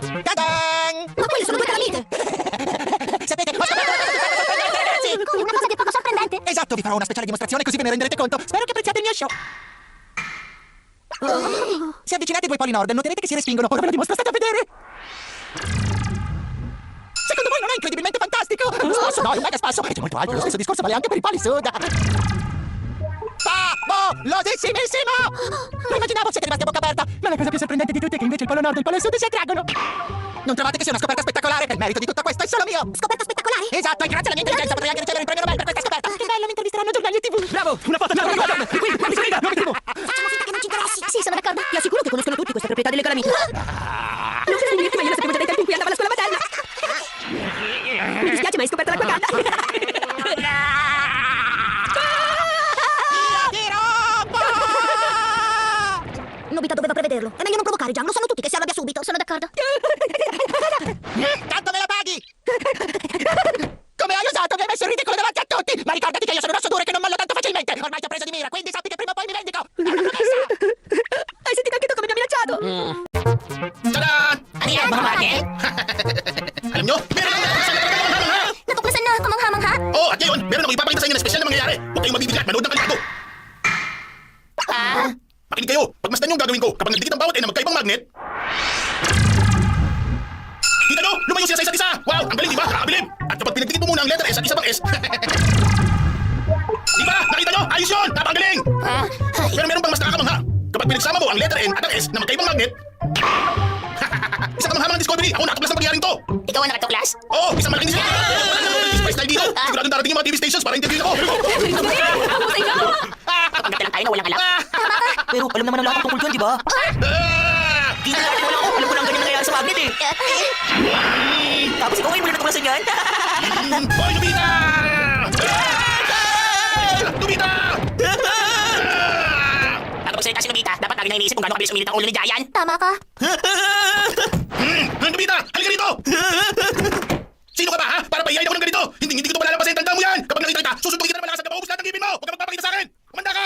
Tadang! Ma quello sono due calamite! Sapete, ho scoperto una cosa sorprendente, ragazzi! Come una cosa che poco sorprendente? Esatto, vi farò una speciale dimostrazione così ve ne renderete conto. Spero che apprezziate il mio show. Se avvicinate due poli nord, noterete che si respingono. Ora ve lo dimostro, state a vedere. Secondo voi non è incredibilmente fantastico? Spasso, no, è un mega spasso. Ed è molto alto, lo stesso discorso vale anche per i poli sud. Favolosissimissimo! Lo immaginavo, siete rimasti a bocca aperta. Ma la cosa più sorprendente di tutte è che invece il polo nord e il polo sud si attraggono. Non trovate che sia una scoperta spettacolare? Il merito di tutto questo è solo mio. Scoperta spettacolare? Esatto, e grazie alla mia intelligenza potrei anche ricevere un premio Nobel per questa scoperta. Che bello, mi intervisteranno giornali e tv. Bravo! Una foto già! Di qui! Non mi sgrida! Non mi timo! Facciamo finta che non ci interessi. Sì, sono d'accordo. Ti assicuro che conoscono tutti queste proprietà delle calamite. Non ci dirti, ma io la sapevo già dai tempi in cui andava alla scuola materna. Mi dispiace, ma hai scoperto l'acqua calda. Nobita doveva prevederlo. È meglio non provocare, Gian. Lo sanno tutti che si arrabbia subito. Sono d'accordo. Tanto me la paghi! Come hai usato? Mi hai messo il ridicolo davanti a tutti! Ma ricordati che io sono un osso duro e che non mollo tanto facilmente! Ormai ti ho preso di mira, quindi sappi che prima o poi mi vendico! È una promessa! Hai sentito anche tu come mi ha minacciato? Tada! Andiamo, Maggie! Alam nyo, meron akong special na kamangha-mangha! Natuklasan na, kamangha-mangha. Oh, at ngayon, meron akong ipapakita sa inyo na special na mangyayari. Huwag kayong mabibigla at manood ng kalmado. Makinig kayo, pagmasdan nyo ang gagawin ko kapag nagdikit ang bawat ay na magkaibang magnet. Kita nyo, lumayo sila sa isa't isa. Wow, ang galing, di ba? Nakakabilib. At kapag pinagdikit mo muna ang letter S at isa pang S. Di ba? Nakita nyo? Ayos yun! Napakagaling! Pero meron pang mas nakakamangha. Kapag pinagsama mo ang letter N at ang S na magkaibang magnet, isang kamangha ng discovery. Ako natuklas ng pangyayaring to. Ikaw ang nakatuklas? Oo, isang malaking discovery. Wala nang mga spice style dito. Siguradong darating yung mga TV stations para interview ako. Kapag lang tayo na walang alam. Pero alam naman ang lahat tungkol dyan, di ba? Di na wala ako. Alam ko na ang ganyan nangyayari sa magnet eh. Tapos ikaw ngayon mo na natuklasan yan? Hoy, Nobita! Nobita! Nakapagsalita si Nobita, dapat lagi na iniisip kung gaano kabilis umilit ang ulo ni Giant. Tama ka. Nobita, halika rito! Sino ka ba, ha? Para pahiyain ako ng ganito! Hindi ko ito malalampasin, tanda mo yan! Kapag nakita kita, susuntukin kita na malakas at maubos lahat ng ngipin mo! Huwag ka magpapakita sa akin! Kumanda ka!